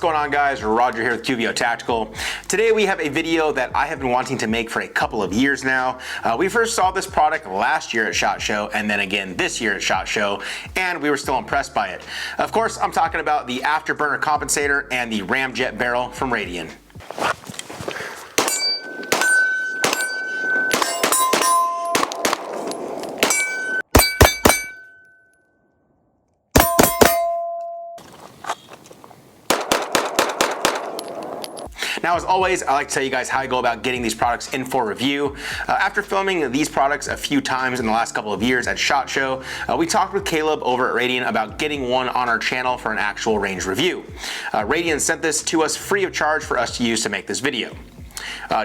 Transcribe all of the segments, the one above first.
going on, guys? Roger here with QVO Tactical. Today we have a video that I have been wanting to make for a couple of years now. We first saw this product last year at SHOT Show and then again this year at SHOT Show, and we were still impressed by it. Of course, I'm talking about the Afterburner compensator and the Ramjet barrel from Radian. Now, as always, I like to tell you guys how I go about getting these products in for review. After filming these products a few times in the last couple of years at SHOT Show, we talked with Caleb over at Radian about getting one on our channel for an actual range review. Radian sent this to us free of charge for us to use to make this video.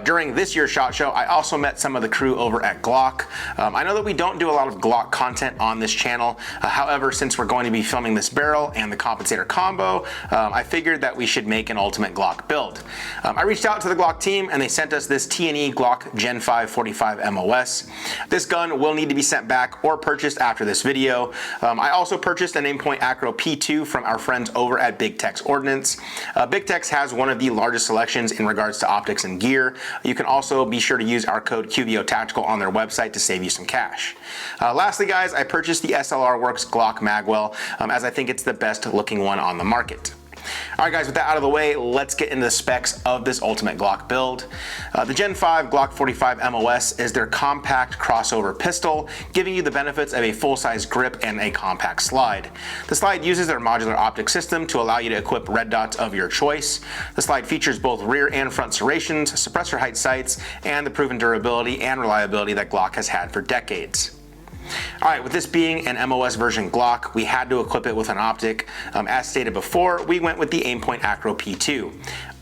During this year's SHOT Show, I also met some of the crew over at Glock. I know that we don't do a lot of Glock content on this channel. However, since we're going to be filming this barrel and the compensator combo, I figured that we should make an ultimate Glock build. I reached out to the Glock team and they sent us this T&E Glock Gen 5 45 MOS. This gun will need to be sent back or purchased after this video. I also purchased an Aimpoint ACRO P-2 from our friends over at Big Tex Ordnance. Big Tex has one of the largest selections in regards to optics and gear. You can also be sure to use our code QVO Tactical on their website to save you some cash. Lastly, guys, I purchased the SLR Works Glock Magwell as I think it's the best looking one on the market. Alright guys, with that out of the way, let's get into the specs of this ultimate Glock build. The Gen 5 Glock 45 MOS is their compact crossover pistol, giving you the benefits of a full-size grip and a compact slide. The slide uses their modular optic system to allow you to equip red dots of your choice. The slide features both rear and front serrations, suppressor height sights, and the proven durability and reliability that Glock has had for decades. Alright, with this being an MOS version Glock, we had to equip it with an optic. As stated before, we went with the Aimpoint ACRO P-2.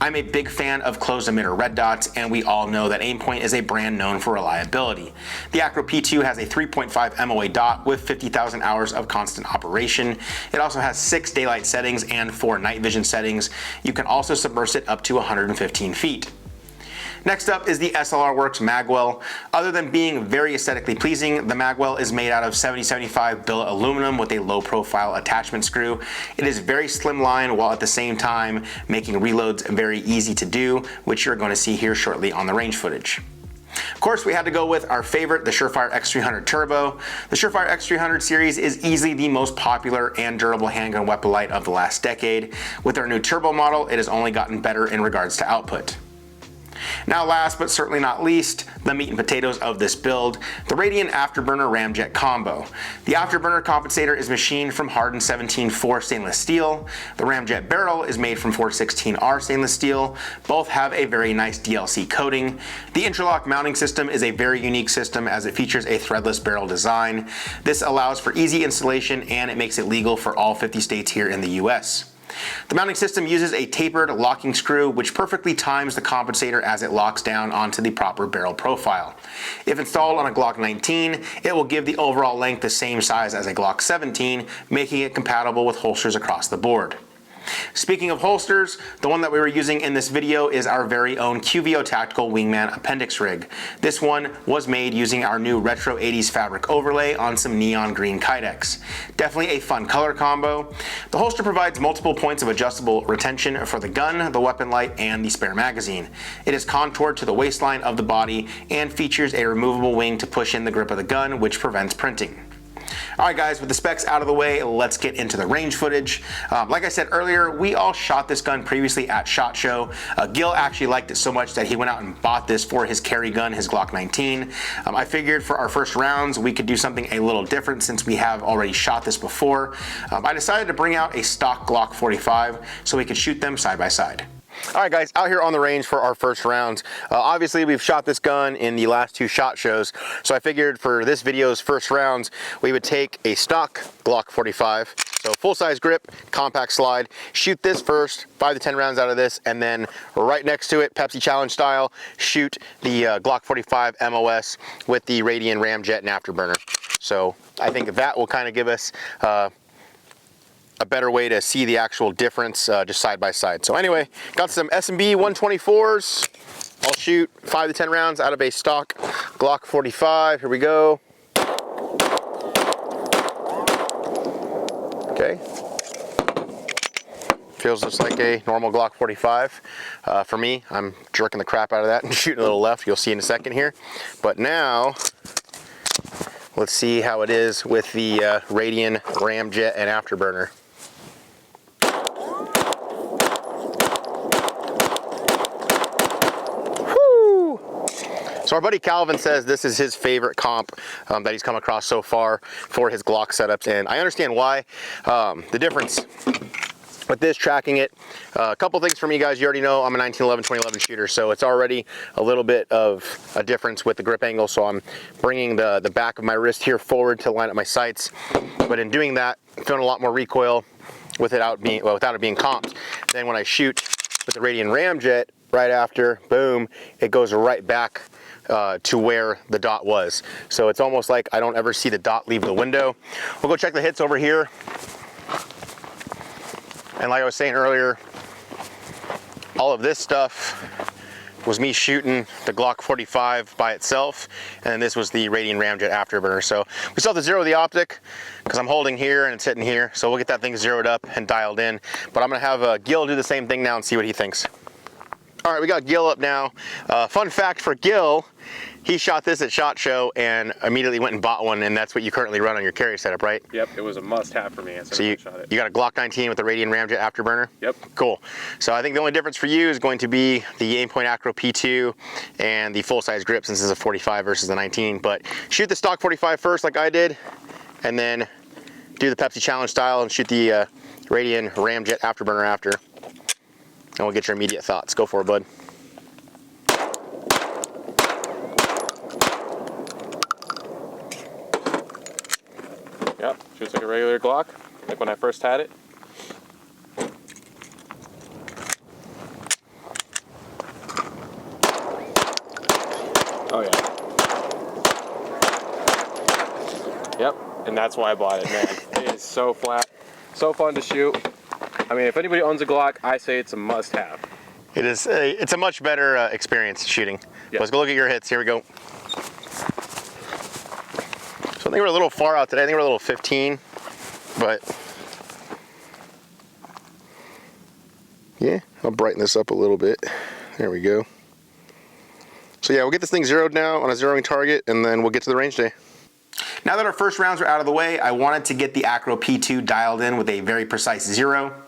I'm a big fan of closed emitter red dots, and we all know that Aimpoint is a brand known for reliability. The ACRO P-2 has a 3.5 MOA dot with 50,000 hours of constant operation. It also has 6 daylight settings and 4 night vision settings. You can also submerge it up to 115 feet. Next up is the SLR Works Magwell. Other than being very aesthetically pleasing, the Magwell is made out of 7075 billet aluminum with a low profile attachment screw. It is very slimline while at the same time making reloads very easy to do, which you're going to see here shortly on the range footage. Of course, we had to go with our favorite, the Surefire X300 Turbo. The Surefire X300 series is easily the most popular and durable handgun weapon light of the last decade. With our new turbo model, it has only gotten better in regards to output. Now last but certainly not least, the meat and potatoes of this build, the Radian Afterburner Ramjet combo. The Afterburner compensator is machined from hardened 17-4 stainless steel. The Ramjet barrel is made from 416R stainless steel. Both have a very nice DLC coating. The interlock mounting system is a very unique system as it features a threadless barrel design. This allows for easy installation and it makes it legal for all 50 states here in the US. The mounting system uses a tapered locking screw which perfectly times the compensator as it locks down onto the proper barrel profile. If installed on a Glock 19, it will give the overall length the same size as a Glock 17, making it compatible with holsters across the board. Speaking of holsters, the one that we were using in this video is our very own QVO Tactical Wingman Appendix Rig. This one was made using our new retro 80s fabric overlay on some neon green Kydex. Definitely a fun color combo. The holster provides multiple points of adjustable retention for the gun, the weapon light, and the spare magazine. It is contoured to the waistline of the body and features a removable wing to push in the grip of the gun, which prevents printing. Alright guys, with the specs out of the way, let's get into the range footage. Like I said earlier, we all shot this gun previously at SHOT Show. Gil actually liked it so much that he went out and bought this for his carry gun, his Glock 19. I figured for our first rounds we could do something a little different since we have already shot this before. I decided to bring out a stock Glock 45 so we could shoot them side by side. Alright guys, out here on the range for our first rounds. Obviously we've shot this gun in the last 2 SHOT Shows, so I figured for this video's first rounds we would take a stock Glock 45, so full-size grip, compact slide, shoot this first, 5 to 10 rounds out of this, and then right next to it, Pepsi Challenge style, shoot the Glock 45 MOS with the Radian Ramjet and Afterburner. So I think that will kind of give us a better way to see the actual difference just side by side. So anyway, got some S&B 124s. I'll shoot 5 to 10 rounds out of a stock Glock 45. Here we go. Okay. Feels just like a normal Glock 45. For me, I'm jerking the crap out of that and shooting a little left. You'll see in a second here. But now, let's see how it is with the Radian Ramjet and Afterburner. Woo! So our buddy Calvin says this is his favorite comp that he's come across so far for his Glock setups, and I understand why. The difference with this, tracking it, a couple things for me, guys. You already know I'm a 1911 2011 shooter, so it's already a little bit of a difference with the grip angle. So I'm bringing the back of my wrist here forward to line up my sights, but in doing that, I'm feeling a lot more recoil without it being comped. Then when I shoot with the Radian Ramjet, right after, boom, it goes right back to where the dot was. So it's almost like I don't ever see the dot leave the window. We'll go check the hits over here. And like I was saying earlier, all of this stuff was me shooting the Glock 45 by itself, and this was the Radian Ramjet Afterburner. So we still have to zero the optic because I'm holding here and it's hitting here. So we'll get that thing zeroed up and dialed in. But I'm gonna have Gil do the same thing now and see what he thinks. All right, we got Gil up now. Fun fact for Gil, he shot this at SHOT Show and immediately went and bought one, and that's what you currently run on your carry setup, right? Yep, it was a must-have for me. So you got a Glock 19 with the Radian Ramjet Afterburner? Yep. Cool. So I think the only difference for you is going to be the Aimpoint ACRO P-2 and the full-size grip, since it's a 45 versus the 19. But shoot the stock 45 first like I did, and then do the Pepsi Challenge style and shoot the Radian Ramjet Afterburner after. And we'll get your immediate thoughts. Go for it, bud. Yep, shoots like a regular Glock, like when I first had it. Oh yeah. Yep, and that's why I bought it, man. It is so flat, so fun to shoot. I mean, if anybody owns a Glock, I say it's a must-have. It is. It's a much better experience shooting. Yep. Let's go look at your hits. Here we go. So I think we're a little far out today. I think we're a little 15, but yeah, I'll brighten this up a little bit. There we go. So yeah, we'll get this thing zeroed now on a zeroing target, and then we'll get to the range day. Now that our first rounds are out of the way, I wanted to get the ACRO P-2 dialed in with a very precise zero.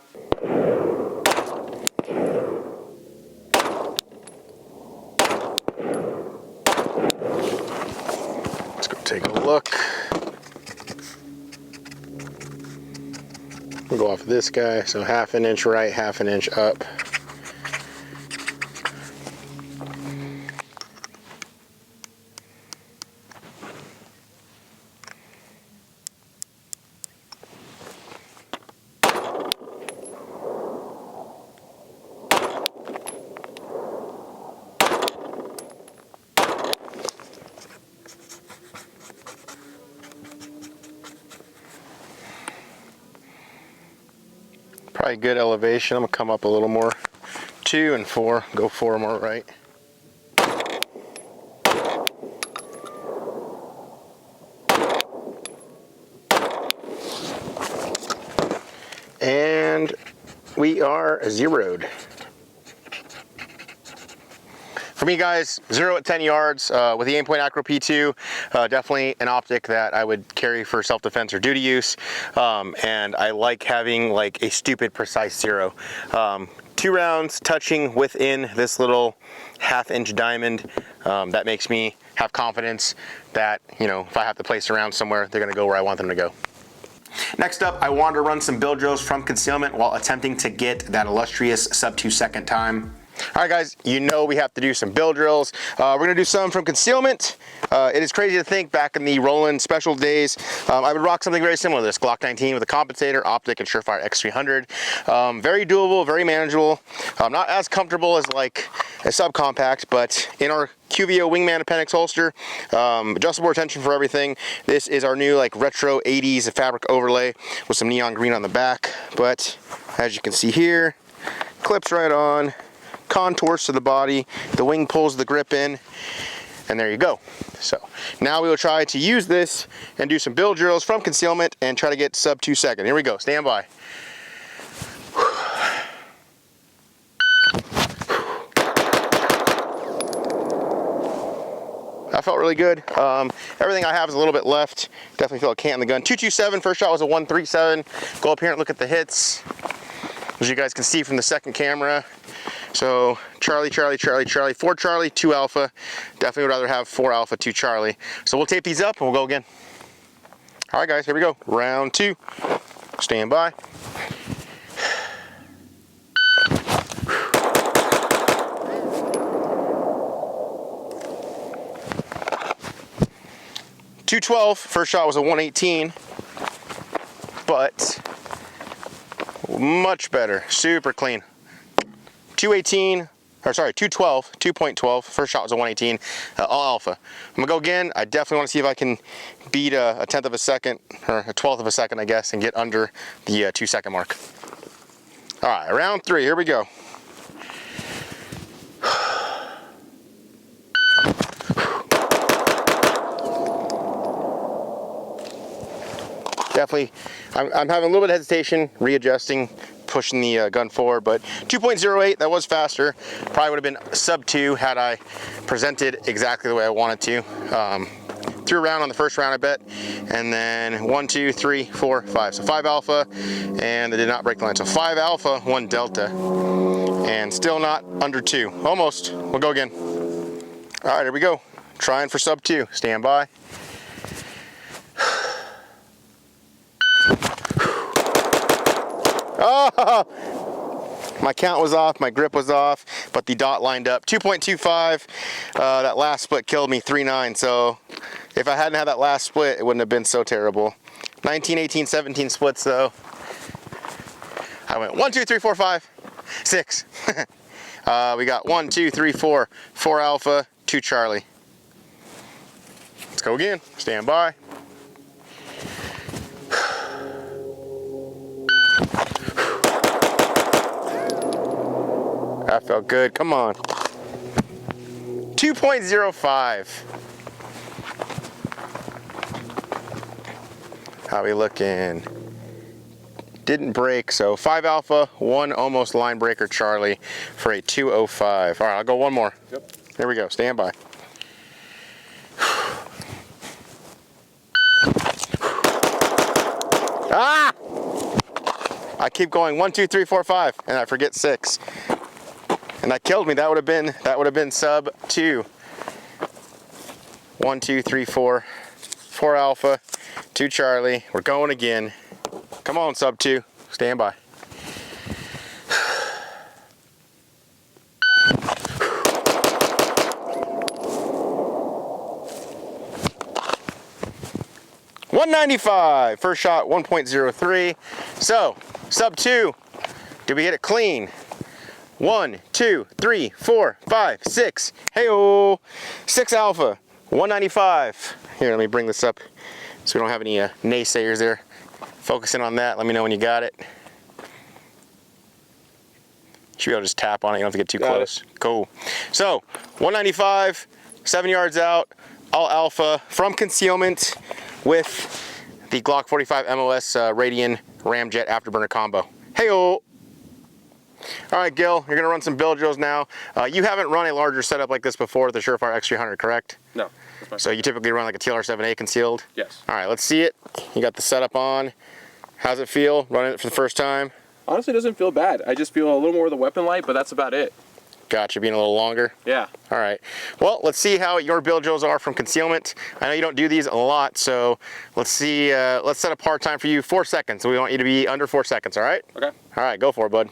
Let's go take a look. We'll go off this guy, so half an inch right, half an inch up. Probably good elevation. I'm gonna come up a little more. 2 and 4, go 4 more right. And we are zeroed. For me, guys, 0 at 10 yards with the Aimpoint ACRO P-2, definitely an optic that I would carry for self-defense or duty use, and I like having like a stupid precise zero. 2 rounds touching within this little half-inch diamond, that makes me have confidence that, you know, if I have to place a round somewhere, they're gonna go where I want them to go. Next up, I wanted to run some build drills from concealment while attempting to get that illustrious sub 2 second time. All right, guys, you know we have to do some build drills. We're gonna do some from concealment. It is crazy to think back in the Roland special days, I would rock something very similar to this, Glock 19 with a compensator, optic, and Surefire X300. Very doable, very manageable. Not as comfortable as like a subcompact, but in our QVO Wingman appendix holster, adjustable retention for everything. This is our new like retro 80s fabric overlay with some neon green on the back. But as you can see here, clips right on, contours to the body, the wing pulls the grip in, and there you go. So now we will try to use this and do some build drills from concealment and try to get sub 2 second. Here we go, stand by. felt really good. Everything I have is a little bit left. Definitely feel a cant in the gun. 227, first shot was a 137. Go up here and look at the hits. As you guys can see from the second camera. So Charlie, Charlie, Charlie, Charlie, 4 Charlie, 2 Alpha. Definitely would rather have 4 Alpha, 2 Charlie. So we'll tape these up and we'll go again. All right, guys, here we go. Round 2. Stand by. .212, first shot was a 118, but much better, super clean. 218, or sorry, 212, 2.12, first shot was a 118, all Alpha. I'm gonna go again. I definitely wanna see if I can beat a 10th of a second, or a 12th of a second, I guess, and get under the 2 second mark. All right, round 3, here we go. Definitely, I'm having a little bit of hesitation, readjusting, pushing the gun forward, but 2.08, that was faster. Probably would have been sub 2 had I presented exactly the way I wanted to. Threw a round on the first round, I bet, and then 1, 2, 3, 4, 5. So 5 Alpha, and they did not break the line. So 5 Alpha, 1 Delta, and still not under 2. Almost. We'll go again. All right, here we go. Trying for sub 2. Stand by. Oh, my count was off, my grip was off, but the dot lined up. 2.25, that last split killed me, 3.9, so if I hadn't had that last split, it wouldn't have been so terrible. 19, 18, 17 splits though. I went 1, 2, 3, 4, 5, 6. We got 1, 2, 3, 4, 4 Alpha, 2 Charlie. Let's go again, stand by. That felt good, come on. 2.05. How we looking? Didn't break, so 5 Alpha, 1 almost line breaker Charlie for a 205. All right, I'll go one more. Yep. Here we go, stand by. Ah! I keep going 1, 2, 3, 4, 5, and I forget 6. And that killed me. That would have been sub 2. 1, 2, 3, 4. 4 Alpha, 2 Charlie. We're going again. Come on, sub 2. Stand by. .195. First shot 1.03. So sub 2. Did we hit it clean? 1, 2, 3, 4, 5, 6. Hey-oh! 6 Alpha, 195. Here, let me bring this up so we don't have any naysayers there. Focusing on that, let me know when you got it. Should be able to just tap on it, you don't have to get too close. Cool. So, 195, 7 yards out, all Alpha, from concealment with the Glock 45 MOS Radian Ramjet Afterburner combo. Hey-oh! All right, Gil, you're gonna run some build drills now. You haven't run a larger setup like this before with the Surefire X300, correct? No. So you typically run like a TLR7A concealed? Yes. All right, let's see it. You got the setup on. How's it feel running it for the first time? Honestly, it doesn't feel bad. I just feel a little more of the weapon light, but that's about it. Gotcha, being a little longer? Yeah. All right. Well, let's see how your build drills are from concealment. I know you don't do these a lot, so let's see. Let's set a par time for you, 4 seconds. We want you to be under 4 seconds, all right? Okay. All right, go for it, bud.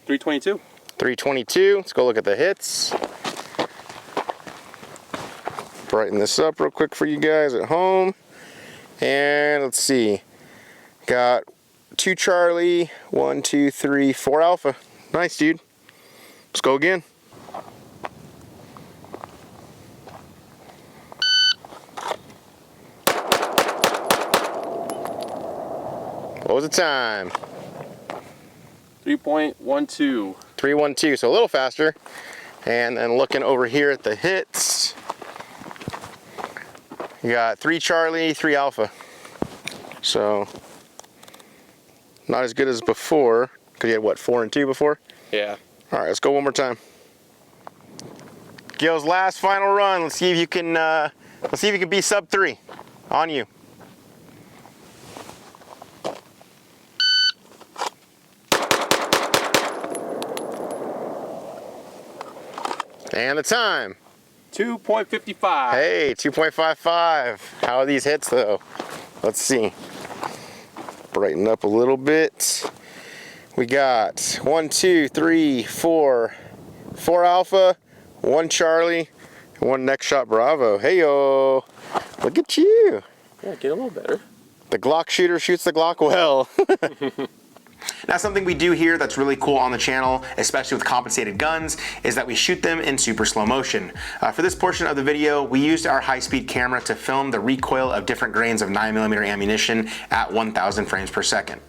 .322. 322. Let's go look at the hits. Brighten this up real quick for you guys at home. And let's see. Got 2 Charlie, 1, 2, 3, 4 Alpha. Nice, dude. Let's go again. What was the time? 3.12. 312, so a little faster. And then looking over here at the hits, you got 3 Charlie, 3 Alpha. So not as good as before, because you had what, 4 and 2 before? Yeah. All right, let's go one more time. Gil's last final run. Let's see if you can be sub 3. On you. And the time. 2.55. Hey, 2.55. How are these hits though? Let's see. Brighten up a little bit. We got 1, 2, 3, 4. 4 Alpha, 1 Charlie, 1 next shot Bravo. Hey yo, look at you. Yeah, get a little better. The Glock shooter shoots the Glock well. Now, something we do here that's really cool on the channel, especially with compensated guns, is that we shoot them in super slow motion. For this portion of the video, we used our high-speed camera to film the recoil of different grains of 9mm ammunition at 1,000 frames per second.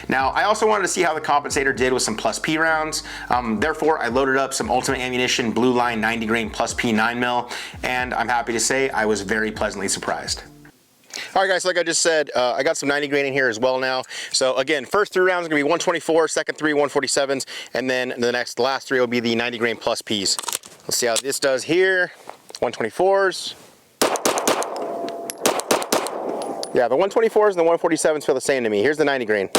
Now, I also wanted to see how the compensator did with some plus P rounds. Therefore, I loaded up some Ultimate Ammunition Blue Line 90 grain plus P 9mm, and I'm happy to say I was very pleasantly surprised. All right, guys, like I just said, I got some 90 grain in here as well now. So again, first 3 rounds are gonna be 124, second 3 147s, and then the last 3 will be the 90 grain plus Ps. Let's see how this does here. 124s. Yeah, the 124s and the 147s feel the same to me. Here's the 90 grain.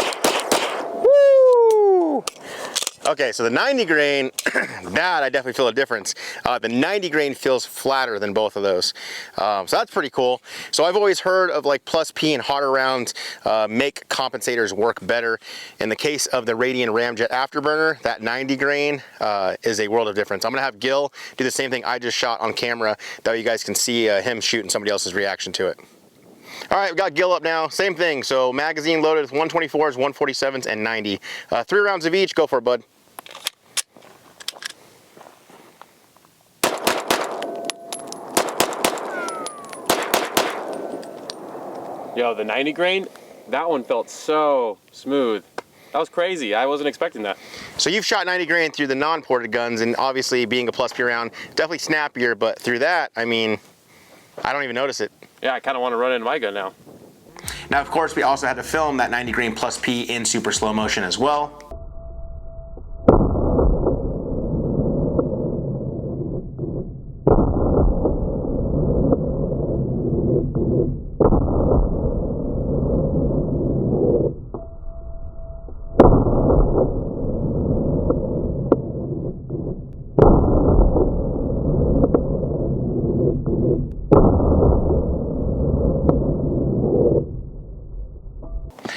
Woo! Okay, so the 90 grain, that I definitely feel a difference. The 90 grain feels flatter than both of those. So that's pretty cool. So I've always heard of like plus P and hotter rounds make compensators work better. In the case of the Radian Ramjet Afterburner, that 90 grain is a world of difference. I'm gonna have Gil do the same thing I just shot on camera, that way you guys can see him shooting somebody else's reaction to it. All right, we got Gil up now. Same thing. So magazine loaded with 124s, 147s, and 90. 3 rounds of each. Go for it, bud. Yo, the 90 grain, that one felt so smooth. That was crazy. I wasn't expecting that. So you've shot 90 grain through the non-ported guns, and obviously being a plus P round, definitely snappier, but through that, I mean, I don't even notice it. Yeah, I kind of want to run into my gun now. Now, of course, we also had to film that 90 grain plus P in super slow motion as well.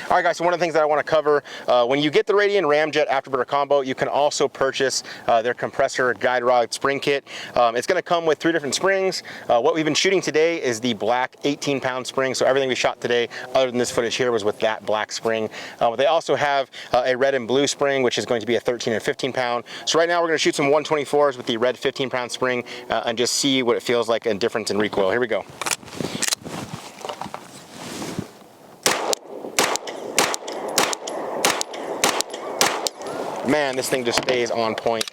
All right, guys, so one of the things that I want to cover, when you get the Radian Ramjet Afterburner combo, you can also purchase their compressor guide rod spring kit. It's going to come with 3 different springs. What we've been shooting today is the black 18-pound spring, so everything we shot today, other than this footage here, was with that black spring. But they also have a red and blue spring, which is going to be a 13 and 15-pound. So right now we're going to shoot some 124s with the red 15-pound spring and just see what it feels like and difference in recoil. Here we go. Man, this thing just stays on point.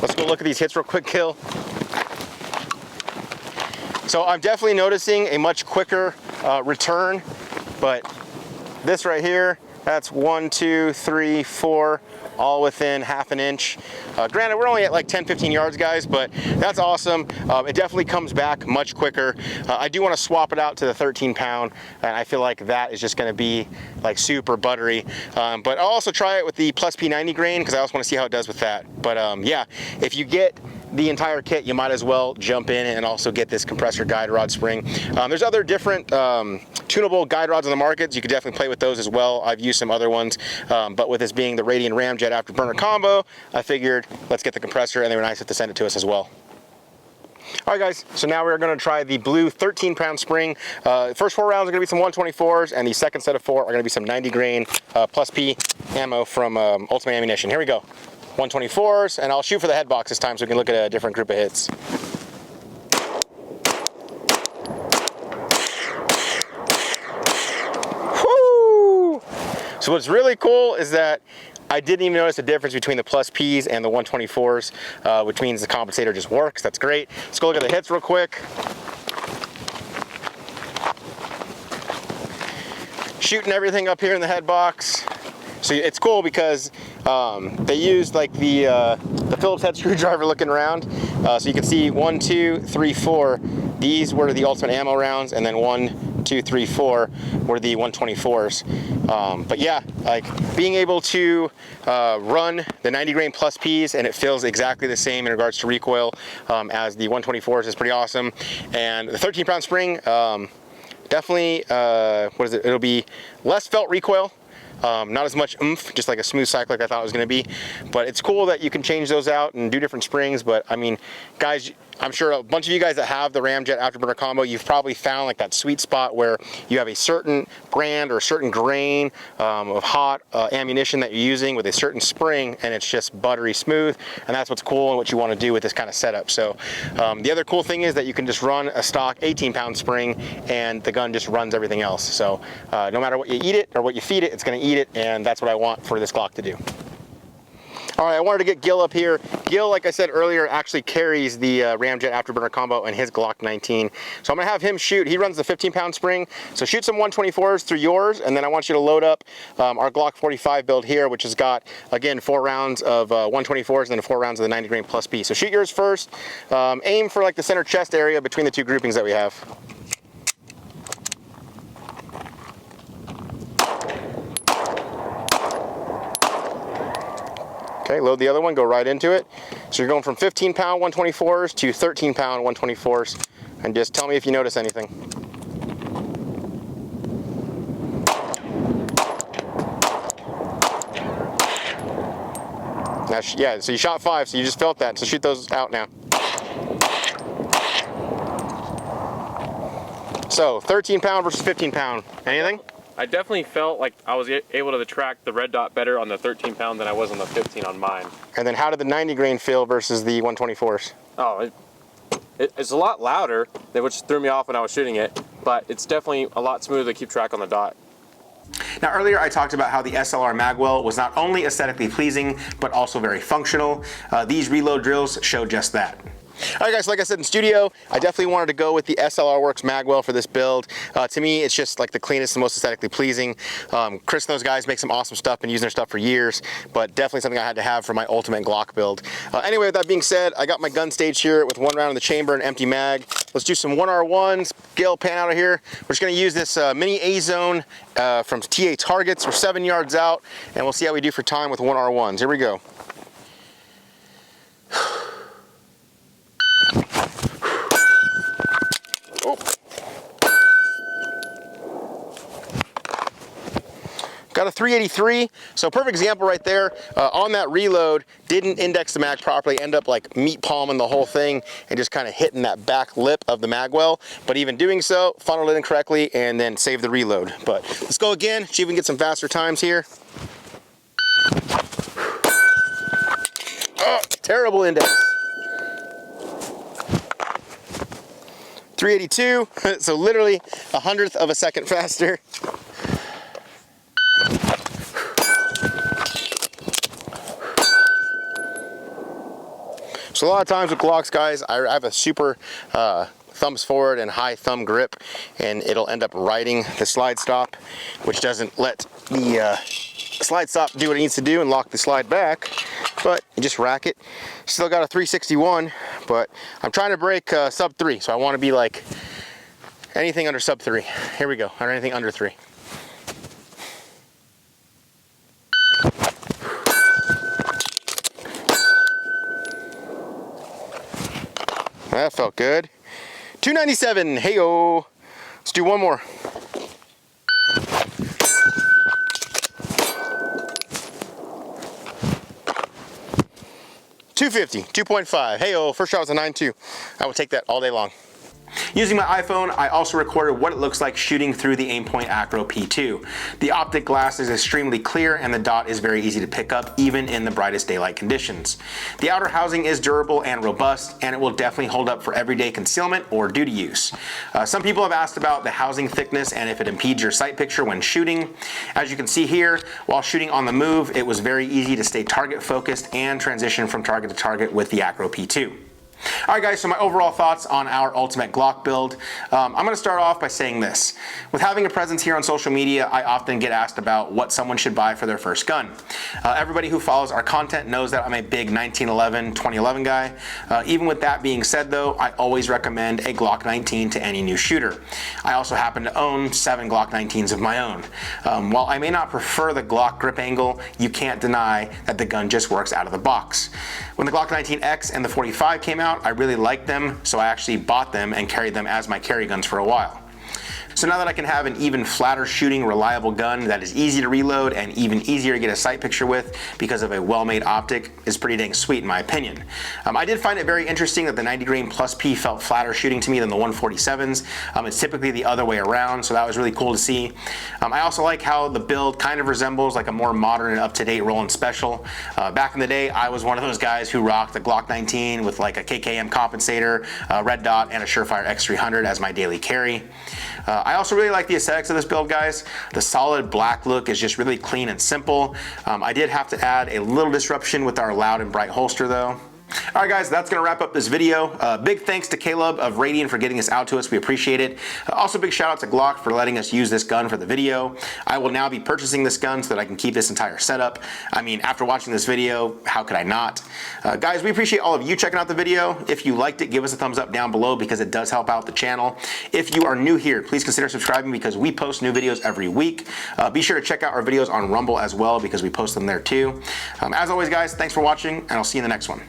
Let's go look at these hits real quick, Gil. So I'm definitely noticing a much quicker return, but this right here, That's 1, 2, 3, 4, all within half an inch. Granted, we're only at like 10, 15 yards, guys, but that's awesome. It definitely comes back much quicker. I do want to swap it out to the 13 pound, and I feel like that is just going to be like super buttery. But I'll also try it with the plus P90 grain because I also want to see how it does with that. But yeah, if you get the entire kit, you might as well jump in and also get this compressor guide rod spring. There's other different tunable guide rods on the market, so you could definitely play with those as well. I've used some other ones, but with this being the Radian Ramjet Afterburner combo, I figured let's get the compressor, and they were nice to send it to us as well. All right, guys, so now we're going to try the blue 13 pound spring. First 4 rounds are going to be some 124s, and the second set of 4 are going to be some 90 grain plus P ammo from Ultimate Ammunition. Here we go. 124s, and I'll shoot for the head box this time so we can look at a different group of hits. Woo! So what's really cool is that I didn't even notice the difference between the plus Ps and the 124s, which means the compensator just works. That's great. Let's go look at the hits real quick. Shooting everything up here in the head box. So it's cool because they used like the Phillips head screwdriver looking around. So you can see 1, 2, 3, 4. These were the ultimate ammo rounds, and then 1, 2, 3, 4 were the 124s. But yeah, like being able to run the 90 grain plus Ps, and it feels exactly the same in regards to recoil as the 124s is pretty awesome. And the 13 pound spring, definitely, what is it? It'll be less felt recoil. Not as much oomph, just like a smooth cycle like I thought it was going to be. But it's cool that you can change those out and do different springs. But I mean, guys, I'm sure a bunch of you guys that have the Ramjet Afterburner combo, you've probably found like that sweet spot where you have a certain brand or a certain grain of hot ammunition that you're using with a certain spring, and it's just buttery smooth. And that's what's cool and what you want to do with this kind of setup. So the other cool thing is that you can just run a stock 18 pound spring, and the gun just runs everything else. So no matter what you eat it or what you feed it, it's going to eat it, and that's what I want for this Glock to do. All right, I wanted to get Gil up here. Gil, like I said earlier, actually carries the Ramjet Afterburner combo in his Glock 19. So I'm gonna have him shoot. He runs the 15 pound spring. So shoot some 124s through yours, and then I want you to load up our Glock 45 build here, which has got, again, 4 rounds of 124s and then 4 rounds of the 90 grain plus P. So shoot yours first. Aim for like the center chest area between the 2 groupings that we have. Okay, load the other one, go right into it. So you're going from 15 pound 124s to 13 pound 124s, and just tell me if you notice anything. Now, yeah, so you shot 5, so you just felt that, so shoot those out now. So 13 pound versus 15 pound, anything? I definitely felt like I was able to track the red dot better on the 13 pound than I was on the 15 on mine. And then how did the 90 grain feel versus the 124s? Oh, it's a lot louder, which threw me off when I was shooting it, but it's definitely a lot smoother to keep track on the dot. Now earlier I talked about how the SLR magwell was not only aesthetically pleasing, but also very functional. These reload drills show just that. All right, guys, like I said in studio, I definitely wanted to go with the SLR Works magwell for this build. To me, it's just like the cleanest and most aesthetically pleasing. Chris and those guys make some awesome stuff, been using their stuff for years, but definitely something I had to have for my ultimate Glock build. Anyway, with that being said, I got my gun stage here with 1 round in the chamber and empty mag. Let's do some 1R1s. Gil, pan out of here. We're just gonna use this mini A-zone from TA Targets. We're 7 yards out, and we'll see how we do for time with 1R1s. Here we go. Got a 383, so perfect example right there. On that reload, didn't index the mag properly, end up like meat palming the whole thing and just kind of hitting that back lip of the magwell. But even doing so, funneled it in correctly and then saved the reload. But let's go again, see if we can get some faster times here. Oh, terrible index. 382, so literally 1/100th of a second faster. So a lot of times with Glocks, guys, I have a super thumbs forward and high thumb grip, and it'll end up riding the slide stop, which doesn't let the slide stop do what it needs to do and lock the slide back, but you just rack it. Still got a 361, but I'm trying to break sub 3, so I want to be like anything under sub 3. Here we go, or anything under 3. That felt good. 297, hey-o. Let's do one more. $250, 2.5. Hey-o, first shot was a 9.2. I will take that all day long. Using my iPhone, I also recorded what it looks like shooting through the Aimpoint ACRO P-2. The optic glass is extremely clear and the dot is very easy to pick up even in the brightest daylight conditions. The outer housing is durable and robust, and it will definitely hold up for everyday concealment or duty use. Some people have asked about the housing thickness and if it impedes your sight picture when shooting. As you can see here, while shooting on the move, it was very easy to stay target focused and transition from target to target with the ACRO P-2. Alright guys, so my overall thoughts on our ultimate Glock build. I'm going to start off by saying this. With having a presence here on social media, I often get asked about what someone should buy for their first gun. Everybody who follows our content knows that I'm a big 1911, 2011 guy. Even with that being said though, I always recommend a Glock 19 to any new shooter. I also happen to own 7 Glock 19s of my own. While I may not prefer the Glock grip angle, you can't deny that the gun just works out of the box. When the Glock 19X and the 45 came out, I really liked them, so I actually bought them and carried them as my carry guns for a while. So now that I can have an even flatter shooting, reliable gun that is easy to reload and even easier to get a sight picture with because of a well-made optic is pretty dang sweet in my opinion. I did find it very interesting that the 90 grain plus P felt flatter shooting to me than the 147s. It's typically the other way around, so that was really cool to see. I also like how the build kind of resembles like a more modern and up-to-date Roland Special. Back in the day, I was one of those guys who rocked the Glock 19 with like a KKM compensator, red dot, and a Surefire X300 as my daily carry. I also really like the aesthetics of this build, guys. The solid black look is just really clean and simple. I did have to add a little disruption with our loud and bright holster though. Alright guys, that's going to wrap up this video. Big thanks to Caleb of Radian for getting this out to us. We appreciate it. Also big shout out to Glock for letting us use this gun for the video. I will now be purchasing this gun so that I can keep this entire setup. I mean, after watching this video, how could I not? Guys, we appreciate all of you checking out the video. If you liked it, give us a thumbs up down below because it does help out the channel. If you are new here, please consider subscribing because we post new videos every week. Be sure to check out our videos on Rumble as well because we post them there too. As always guys, thanks for watching and I'll see you in the next one.